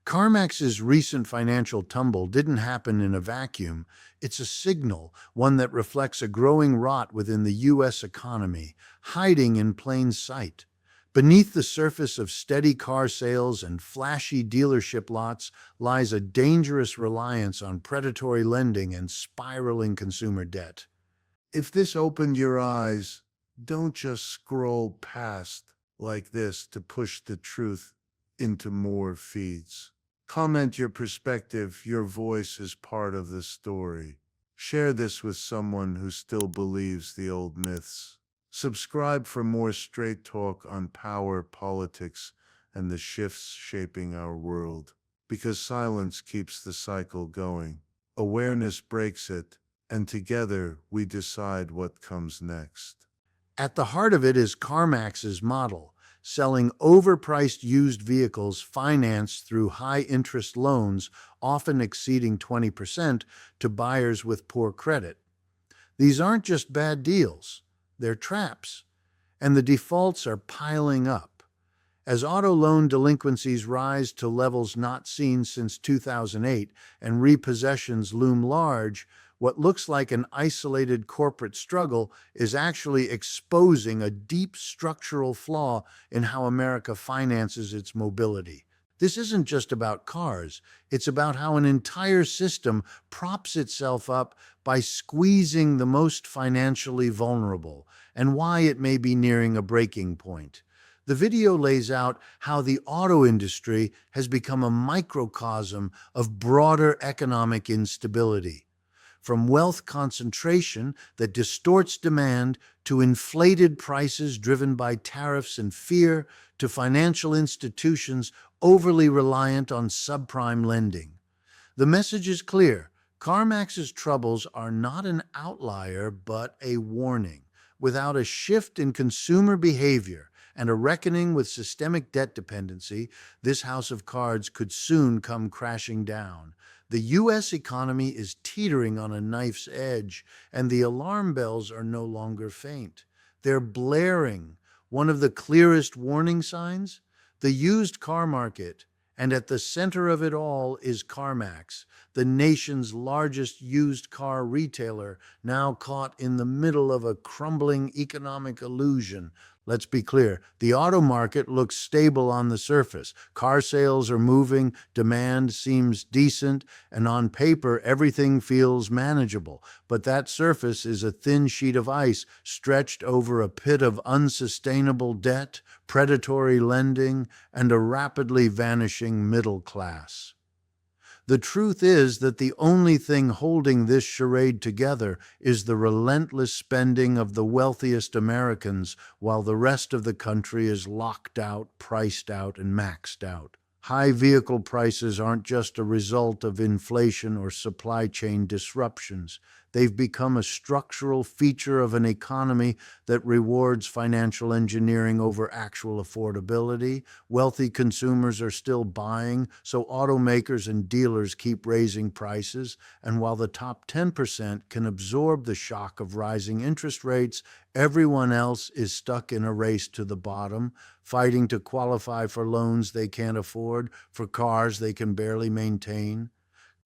CarMax's recent financial tumble didn't happen in a vacuum. It's a signal, one that reflects a growing rot within the U.S. economy, hiding in plain sight. Beneath the surface of steady car sales and flashy dealership lots lies a dangerous reliance on predatory lending and spiraling consumer debt. If this opened your eyes, don't just scroll past like this to push the truth into more feeds. Comment your perspective. Your voice is part of the story. Share this with someone who still believes the old myths. Subscribe for more straight talk on power, politics, and the shifts shaping our world. Because silence keeps the cycle going. Awareness breaks it, and together we decide what comes next. At the heart of it is CarMax's model, selling overpriced used vehicles financed through high-interest loans, often exceeding 20%, to buyers with poor credit. These aren't just bad deals, they're traps, and the defaults are piling up. As auto loan delinquencies rise to levels not seen since 2008 and repossessions loom large, what looks like an isolated corporate struggle is actually exposing a deep structural flaw in how America finances its mobility. This isn't just about cars, it's about how an entire system props itself up by squeezing the most financially vulnerable, and why it may be nearing a breaking point. The video lays out how the auto industry has become a microcosm of broader economic instability. From wealth concentration that distorts demand to inflated prices driven by tariffs and fear to financial institutions overly reliant on subprime lending. The message is clear. CarMax's troubles are not an outlier, but a warning. Without a shift in consumer behavior and a reckoning with systemic debt dependency, this house of cards could soon come crashing down. The U.S. economy is teetering on a knife's edge, and the alarm bells are no longer faint. They're blaring. One of the clearest warning signs? The used car market. And at the center of it all is CarMax, the nation's largest used car retailer, now caught in the middle of a crumbling economic illusion. Let's be clear, the auto market looks stable on the surface. Car sales are moving, demand seems decent, and on paper everything feels manageable. But that surface is a thin sheet of ice stretched over a pit of unsustainable debt, predatory lending, and a rapidly vanishing middle class. The truth is that the only thing holding this charade together is the relentless spending of the wealthiest Americans while the rest of the country is locked out, priced out, and maxed out. High vehicle prices aren't just a result of inflation or supply chain disruptions. They've become a structural feature of an economy that rewards financial engineering over actual affordability. Wealthy consumers are still buying, so automakers and dealers keep raising prices. And while the top 10% can absorb the shock of rising interest rates, everyone else is stuck in a race to the bottom, fighting to qualify for loans they can't afford, for cars they can barely maintain.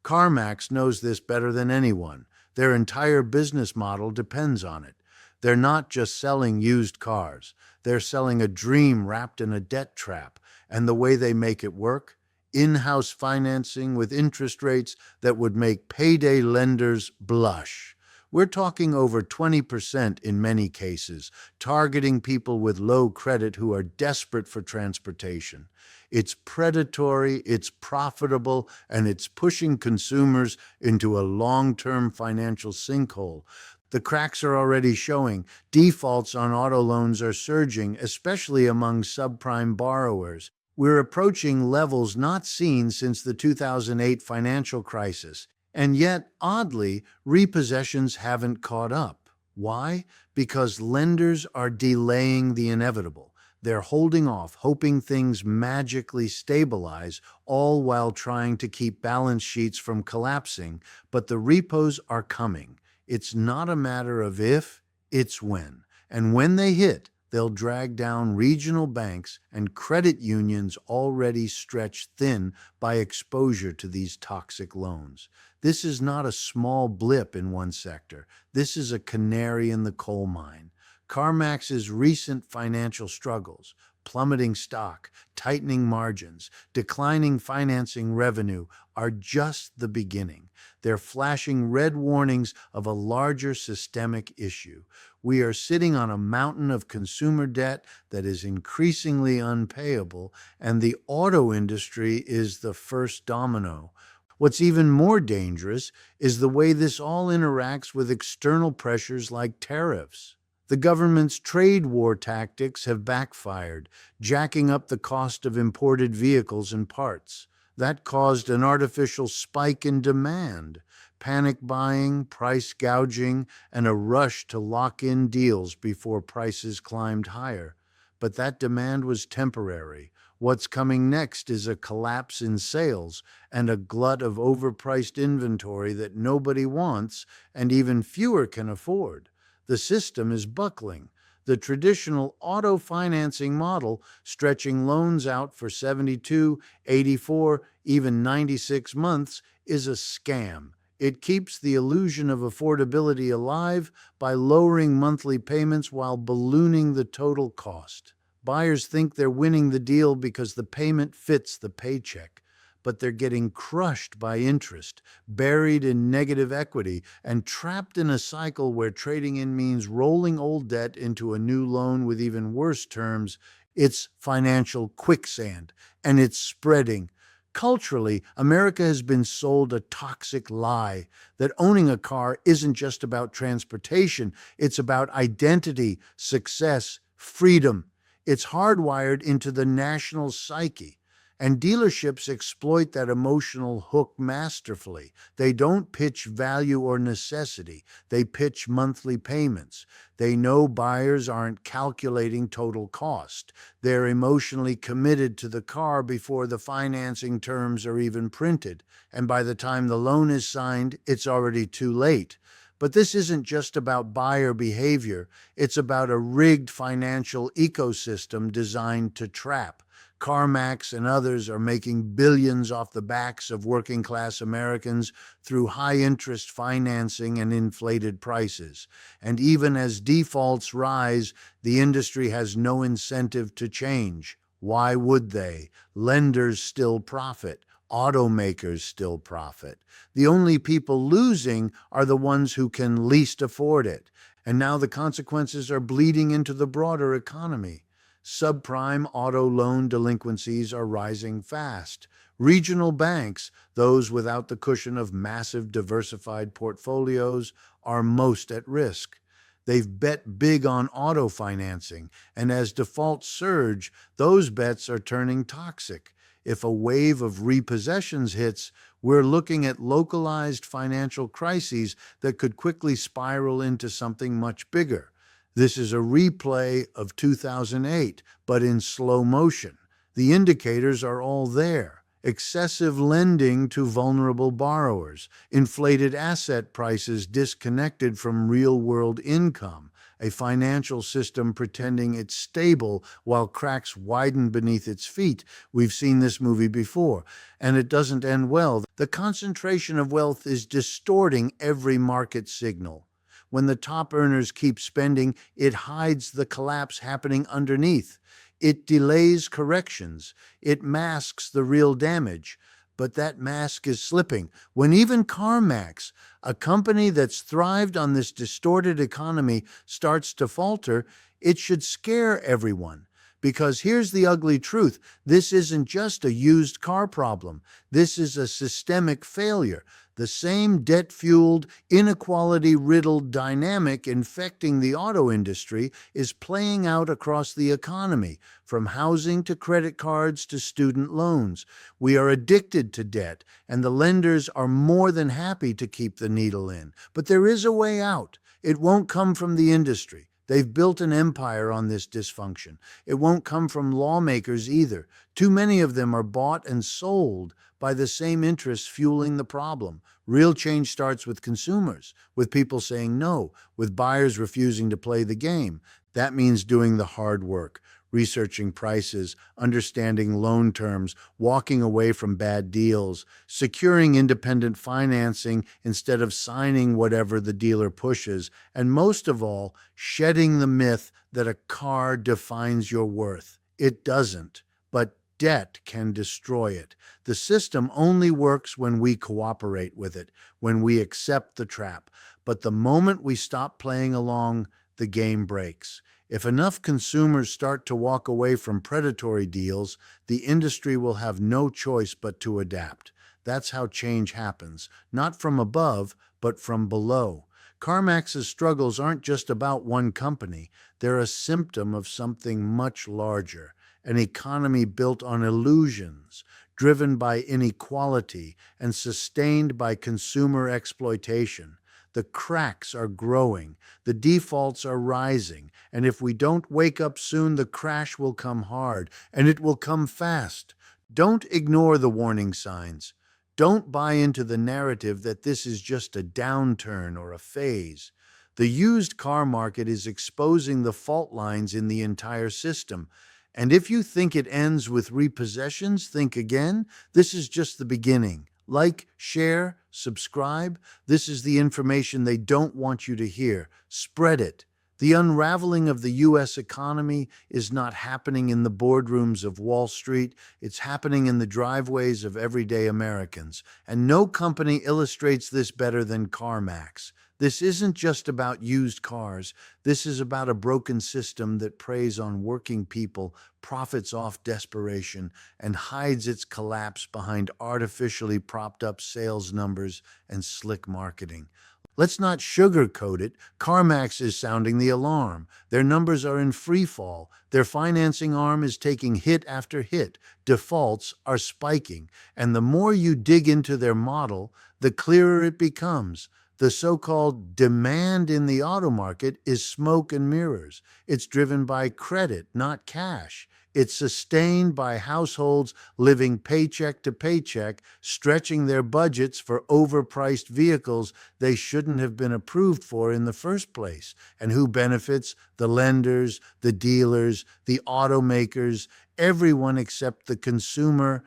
CarMax knows this better than anyone. Their entire business model depends on it. They're not just selling used cars. They're selling a dream wrapped in a debt trap. And the way they make it work? In-house financing with interest rates that would make payday lenders blush. We're talking over 20% in many cases, targeting people with low credit who are desperate for transportation. It's predatory, it's profitable, and it's pushing consumers into a long-term financial sinkhole. The cracks are already showing. Defaults on auto loans are surging, especially among subprime borrowers. We're approaching levels not seen since the 2008 financial crisis. And yet, oddly, repossessions haven't caught up. Why? Because lenders are delaying the inevitable. They're holding off, hoping things magically stabilize, all while trying to keep balance sheets from collapsing. But the repos are coming. It's not a matter of if, it's when. And when they hit, They'll drag down regional banks and credit unions already stretched thin by exposure to these toxic loans. This is not a small blip in one sector. This is a canary in the coal mine. CarMax's recent financial struggles, plummeting stock, tightening margins, declining financing revenue, are just the beginning. They're flashing red warnings of a larger systemic issue. We are sitting on a mountain of consumer debt that is increasingly unpayable, and the auto industry is the first domino. What's even more dangerous is the way this all interacts with external pressures like tariffs. The government's trade war tactics have backfired, jacking up the cost of imported vehicles and parts. That caused an artificial spike in demand, panic buying, price gouging, and a rush to lock in deals before prices climbed higher. But that demand was temporary. What's coming next is a collapse in sales and a glut of overpriced inventory that nobody wants and even fewer can afford. The system is buckling. The traditional auto financing model, stretching loans out for 72, 84, even 96 months, is a scam. It keeps the illusion of affordability alive by lowering monthly payments while ballooning the total cost. Buyers think they're winning the deal because the payment fits the paycheck, but they're getting crushed by interest, buried in negative equity, and trapped in a cycle where trading in means rolling old debt into a new loan with even worse terms. It's financial quicksand, and it's spreading. Culturally, America has been sold a toxic lie that owning a car isn't just about transportation, it's about identity, success, freedom. It's hardwired into the national psyche. And dealerships exploit that emotional hook masterfully. They don't pitch value or necessity. They pitch monthly payments. They know buyers aren't calculating total cost. They're emotionally committed to the car before the financing terms are even printed. And by the time the loan is signed, it's already too late. But this isn't just about buyer behavior. It's about a rigged financial ecosystem designed to trap. CarMax and others are making billions off the backs of working-class Americans through high-interest financing and inflated prices. And even as defaults rise, the industry has no incentive to change. Why would they? Lenders still profit. Automakers still profit. The only people losing are the ones who can least afford it. And now the consequences are bleeding into the broader economy. Subprime auto loan delinquencies are rising fast. Regional banks, those without the cushion of massive diversified portfolios, are most at risk. They've bet big on auto financing, and as defaults surge, those bets are turning toxic. If a wave of repossessions hits, we're looking at localized financial crises that could quickly spiral into something much bigger. This is a replay of 2008, but in slow motion. The indicators are all there. Excessive lending to vulnerable borrowers, inflated asset prices disconnected from real-world income, a financial system pretending it's stable while cracks widen beneath its feet. We've seen this movie before, and it doesn't end well. The concentration of wealth is distorting every market signal. When the top earners keep spending, it hides the collapse happening underneath. It delays corrections. It masks the real damage. But that mask is slipping. When even CarMax, a company that's thrived on this distorted economy, starts to falter, it should scare everyone. Because here's the ugly truth. This isn't just a used car problem. This is a systemic failure. The same debt-fueled, inequality-riddled dynamic infecting the auto industry is playing out across the economy, from housing to credit cards to student loans. We are addicted to debt, and the lenders are more than happy to keep the needle in. But there is a way out. It won't come from the industry. They've built an empire on this dysfunction. It won't come from lawmakers either. Too many of them are bought and sold by the same interests fueling the problem. Real change starts with consumers, with people saying no, with buyers refusing to play the game. That means doing the hard work, researching prices, understanding loan terms, walking away from bad deals, securing independent financing instead of signing whatever the dealer pushes, and most of all, shedding the myth that a car defines your worth. It doesn't, but debt can destroy it. The system only works when we cooperate with it, when we accept the trap. But the moment we stop playing along, the game breaks. If enough consumers start to walk away from predatory deals, the industry will have no choice but to adapt. That's how change happens, not from above, but from below. CarMax's struggles aren't just about one company. They're a symptom of something much larger, an economy built on illusions, driven by inequality, and sustained by consumer exploitation. The cracks are growing, the defaults are rising, and if we don't wake up soon, the crash will come hard, and it will come fast. Don't ignore the warning signs. Don't buy into the narrative that this is just a downturn or a phase. The used car market is exposing the fault lines in the entire system. And if you think it ends with repossessions, think again. This is just the beginning. Like, share, subscribe. This is the information they don't want you to hear. Spread it. The unraveling of the U.S. economy is not happening in the boardrooms of Wall Street. It's happening in the driveways of everyday Americans. And no company illustrates this better than CarMax. This isn't just about used cars. This is about a broken system that preys on working people, profits off desperation, and hides its collapse behind artificially propped up sales numbers and slick marketing. Let's not sugarcoat it. CarMax is sounding the alarm. Their numbers are in free fall. Their financing arm is taking hit after hit. Defaults are spiking. And the more you dig into their model, the clearer it becomes. The so-called demand in the auto market is smoke and mirrors. It's driven by credit, not cash. It's sustained by households living paycheck to paycheck, stretching their budgets for overpriced vehicles they shouldn't have been approved for in the first place. And who benefits? The lenders, the dealers, the automakers, everyone except the consumer.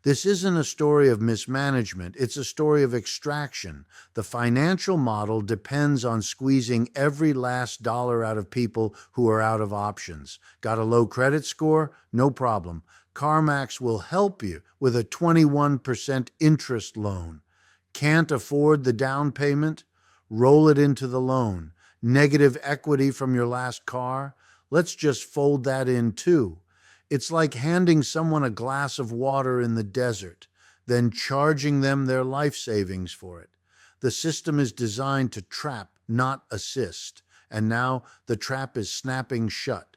This isn't a story of mismanagement, it's a story of extraction. The financial model depends on squeezing every last dollar out of people who are out of options. Got a low credit score? No problem. CarMax will help you with a 21% interest loan. Can't afford the down payment? Roll it into the loan. Negative equity from your last car? Let's just fold that in too. It's like handing someone a glass of water in the desert, then charging them their life savings for it. The system is designed to trap, not assist. And now the trap is snapping shut.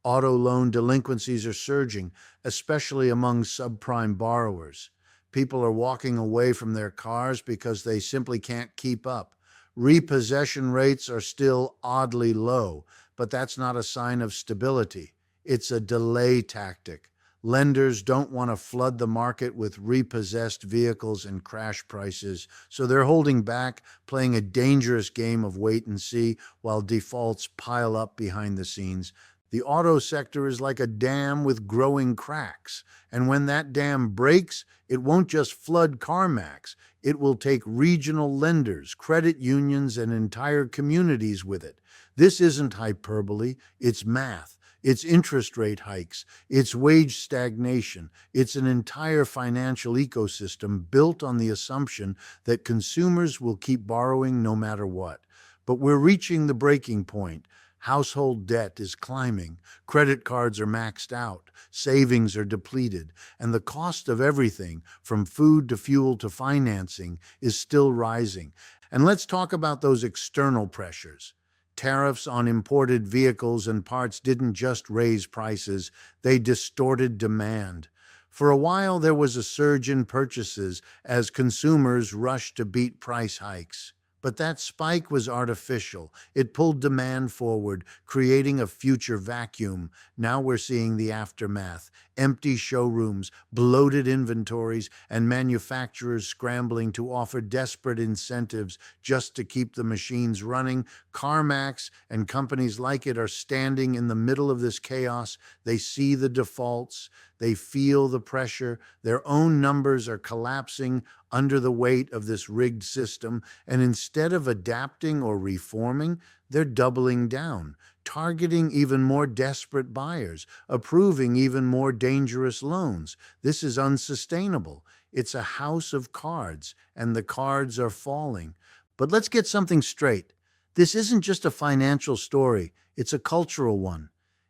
Auto loan delinquencies are surging, especially among subprime borrowers. People are walking away from their cars because they simply can't keep up. Repossession rates are still oddly low, but that's not a sign of stability. It's a delay tactic. Lenders don't want to flood the market with repossessed vehicles and crash prices, so they're holding back, playing a dangerous game of wait and see while defaults pile up behind the scenes. The auto sector is like a dam with growing cracks, and when that dam breaks, it won't just flood CarMax. It will take regional lenders, credit unions, and entire communities with it. This isn't hyperbole, it's math. It's interest rate hikes, it's wage stagnation, it's an entire financial ecosystem built on the assumption that consumers will keep borrowing no matter what. But we're reaching the breaking point. Household debt is climbing, credit cards are maxed out, savings are depleted, and the cost of everything, from food to fuel to financing, is still rising. And let's talk about those external pressures. Tariffs on imported vehicles and parts didn't just raise prices, they distorted demand. For a while, there was a surge in purchases as consumers rushed to beat price hikes. But that spike was artificial. It pulled demand forward, creating a future vacuum. Now we're seeing the aftermath. Empty showrooms, bloated inventories, and manufacturers scrambling to offer desperate incentives just to keep the machines running. CarMax and companies like it are standing in the middle of this chaos. They see the defaults, they feel the pressure, their own numbers are collapsing under the weight of this rigged system, and instead of adapting or reforming, they're doubling down, targeting even more desperate buyers, approving even more dangerous loans. This is unsustainable. It's a house of cards, and the cards are falling. But let's get something straight. This isn't just a financial story, it's a cultural one.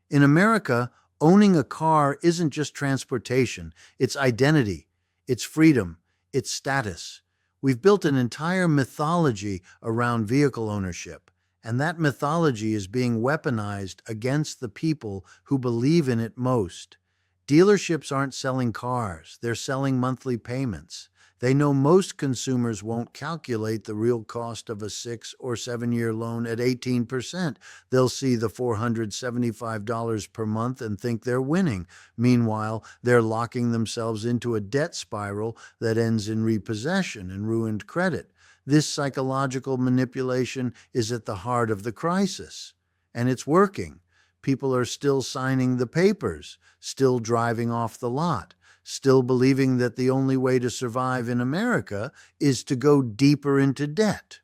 In America, owning a car isn't just transportation, it's identity, it's freedom, it's status. We've built an entire mythology around vehicle ownership, and that mythology is being weaponized against the people who believe in it most. Dealerships aren't selling cars, they're selling monthly payments. They know most consumers won't calculate the real cost of a 6 or 7 year loan at 18%. They'll see the $475 per month and think they're winning. Meanwhile, they're locking themselves into a debt spiral that ends in repossession and ruined credit. This psychological manipulation is at the heart of the crisis, and it's working. People are still signing the papers, still driving off the lot, still believing that the only way to survive in America is to go deeper into debt.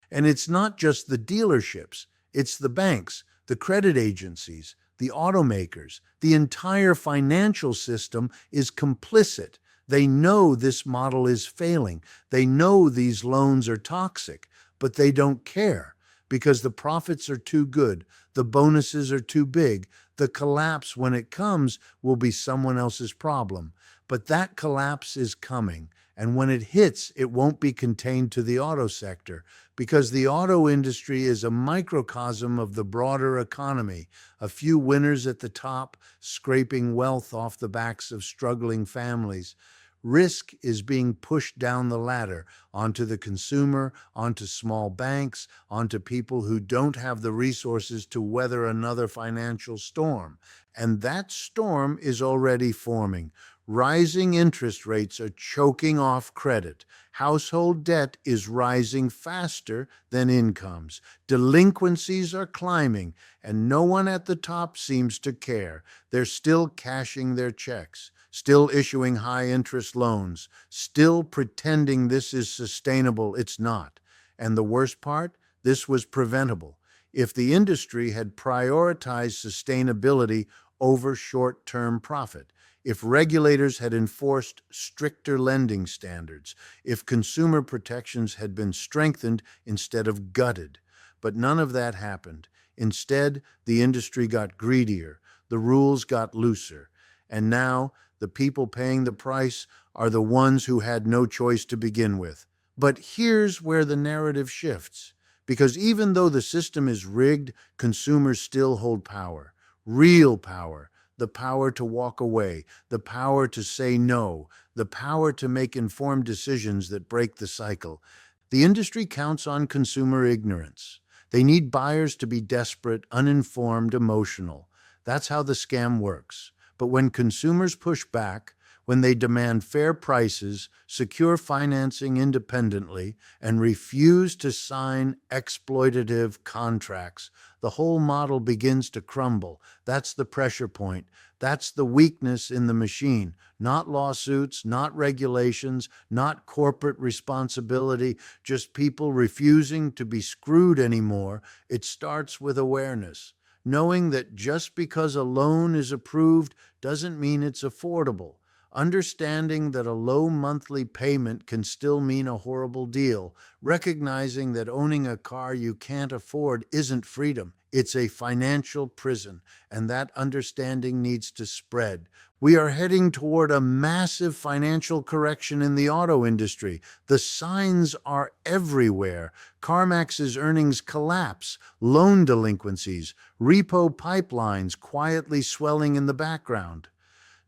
And it's not just the dealerships, it's the banks, the credit agencies, the automakers. The entire financial system is complicit. They know this model is failing. They know these loans are toxic, but they don't care because the profits are too good, the bonuses are too big. The collapse, when it comes, will be someone else's problem. But that collapse is coming, and when it hits, it won't be contained to the auto sector, because the auto industry is a microcosm of the broader economy, a few winners at the top, scraping wealth off the backs of struggling families. Risk is being pushed down the ladder onto the consumer, onto small banks, onto people who don't have the resources to weather another financial storm. And that storm is already forming. Rising interest rates are choking off credit. Household debt is rising faster than incomes. Delinquencies are climbing, and no one at the top seems to care. They're still cashing their checks, still issuing high-interest loans, still pretending this is sustainable. It's not. And the worst part? This was preventable. If the industry had prioritized sustainability over short-term profit, if regulators had enforced stricter lending standards, if consumer protections had been strengthened instead of gutted. But none of that happened. Instead, the industry got greedier, the rules got looser, and now the people paying the price are the ones who had no choice to begin with. But here's where the narrative shifts, because even though the system is rigged, consumers still hold power, real power. The power to walk away, the power to say no, the power to make informed decisions that break the cycle. The industry counts on consumer ignorance. They need buyers to be desperate, uninformed, emotional. That's how the scam works. But when consumers push back, when they demand fair prices, secure financing independently, and refuse to sign exploitative contracts, the whole model begins to crumble. That's the pressure point. That's the weakness in the machine. Not lawsuits, not regulations, not corporate responsibility, just people refusing to be screwed anymore. It starts with awareness. Knowing that just because a loan is approved doesn't mean it's affordable. Understanding that a low monthly payment can still mean a horrible deal. Recognizing that owning a car you can't afford isn't freedom. It's a financial prison, and that understanding needs to spread. We are heading toward a massive financial correction in the auto industry. The signs are everywhere. CarMax's earnings collapse, loan delinquencies, repo pipelines quietly swelling in the background.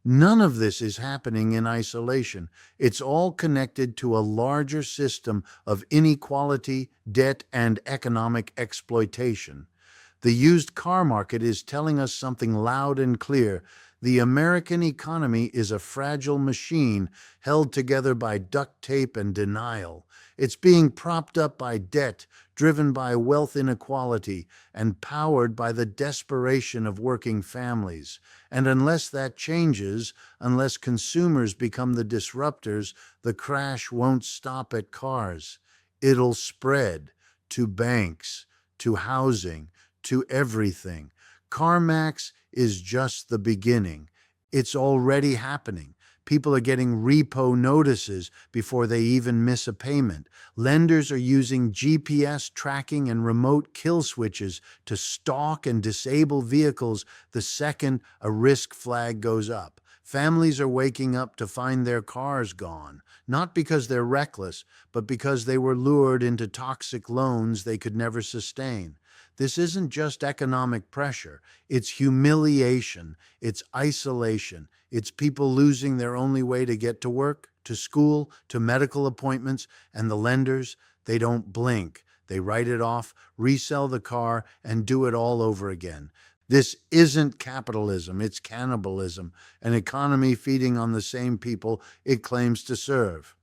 None of this is happening in isolation. It's all connected to a larger system of inequality, debt, and economic exploitation. The used car market is telling us something loud and clear. The American economy is a fragile machine held together by duct tape and denial. It's being propped up by debt, driven by wealth inequality, and powered by the desperation of working families. And unless that changes, unless consumers become the disruptors, the crash won't stop at cars. It'll spread to banks, to housing, to everything. CarMax is just the beginning. It's already happening. People are getting repo notices before they even miss a payment. Lenders are using GPS tracking and remote kill switches to stalk and disable vehicles the second a risk flag goes up. Families are waking up to find their cars gone, not because they're reckless, but because they were lured into toxic loans they could never sustain. This isn't just economic pressure, it's humiliation, it's isolation, it's people losing their only way to get to work, to school, to medical appointments, and the lenders, they don't blink. They write it off, resell the car, and do it all over again. This isn't capitalism, it's cannibalism, an economy feeding on the same people it claims to serve.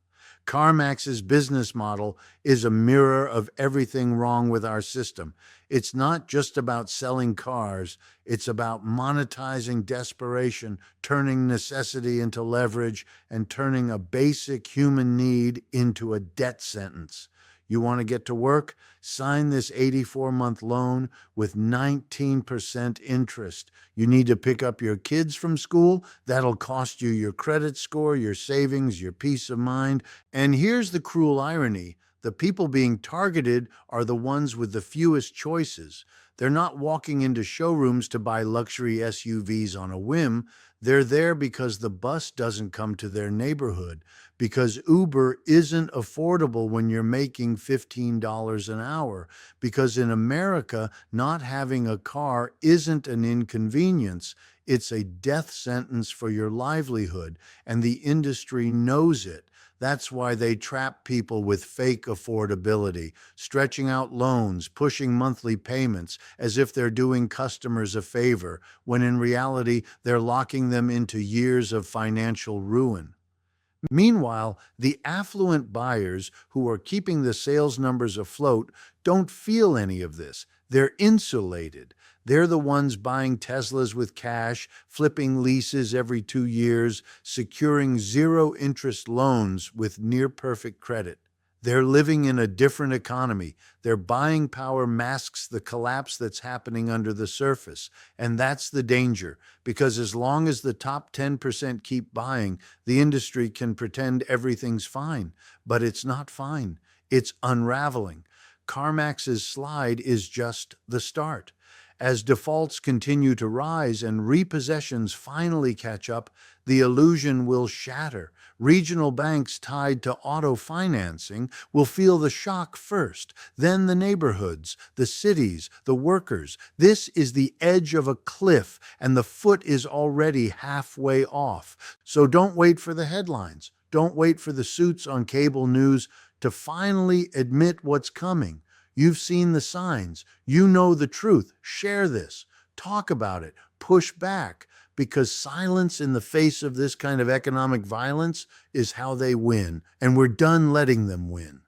CarMax's business model is a mirror of everything wrong with our system. It's not just about selling cars, it's about monetizing desperation, turning necessity into leverage, and turning a basic human need into a debt sentence. You want to get to work? Sign this 84-month loan with 19% interest. You need to pick up your kids from school? That'll cost you your credit score, your savings, your peace of mind. And here's the cruel irony. The people being targeted are the ones with the fewest choices. They're not walking into showrooms to buy luxury SUVs on a whim. They're there because the bus doesn't come to their neighborhood, because Uber isn't affordable when you're making $15 an hour, because in America, not having a car isn't an inconvenience, it's a death sentence for your livelihood, and the industry knows it. That's why they trap people with fake affordability, stretching out loans, pushing monthly payments as if they're doing customers a favor, when in reality, they're locking them into years of financial ruin. Meanwhile, the affluent buyers who are keeping the sales numbers afloat don't feel any of this. They're insulated. They're the ones buying Teslas with cash, flipping leases every 2 years, securing zero-interest loans with near-perfect credit. They're living in a different economy. Their buying power masks the collapse that's happening under the surface. And that's the danger, because as long as the top 10% keep buying, the industry can pretend everything's fine. But it's not fine. It's unraveling. CarMax's slide is just the start. As defaults continue to rise and repossessions finally catch up, the illusion will shatter. Regional banks tied to auto financing will feel the shock first, then the neighborhoods, the cities, the workers. This is the edge of a cliff, and the foot is already halfway off. So don't wait for the headlines. Don't wait for the suits on cable news to finally admit what's coming. You've seen the signs. You know the truth. Share this. Talk about it. Push back. Because silence in the face of this kind of economic violence is how they win. And we're done letting them win.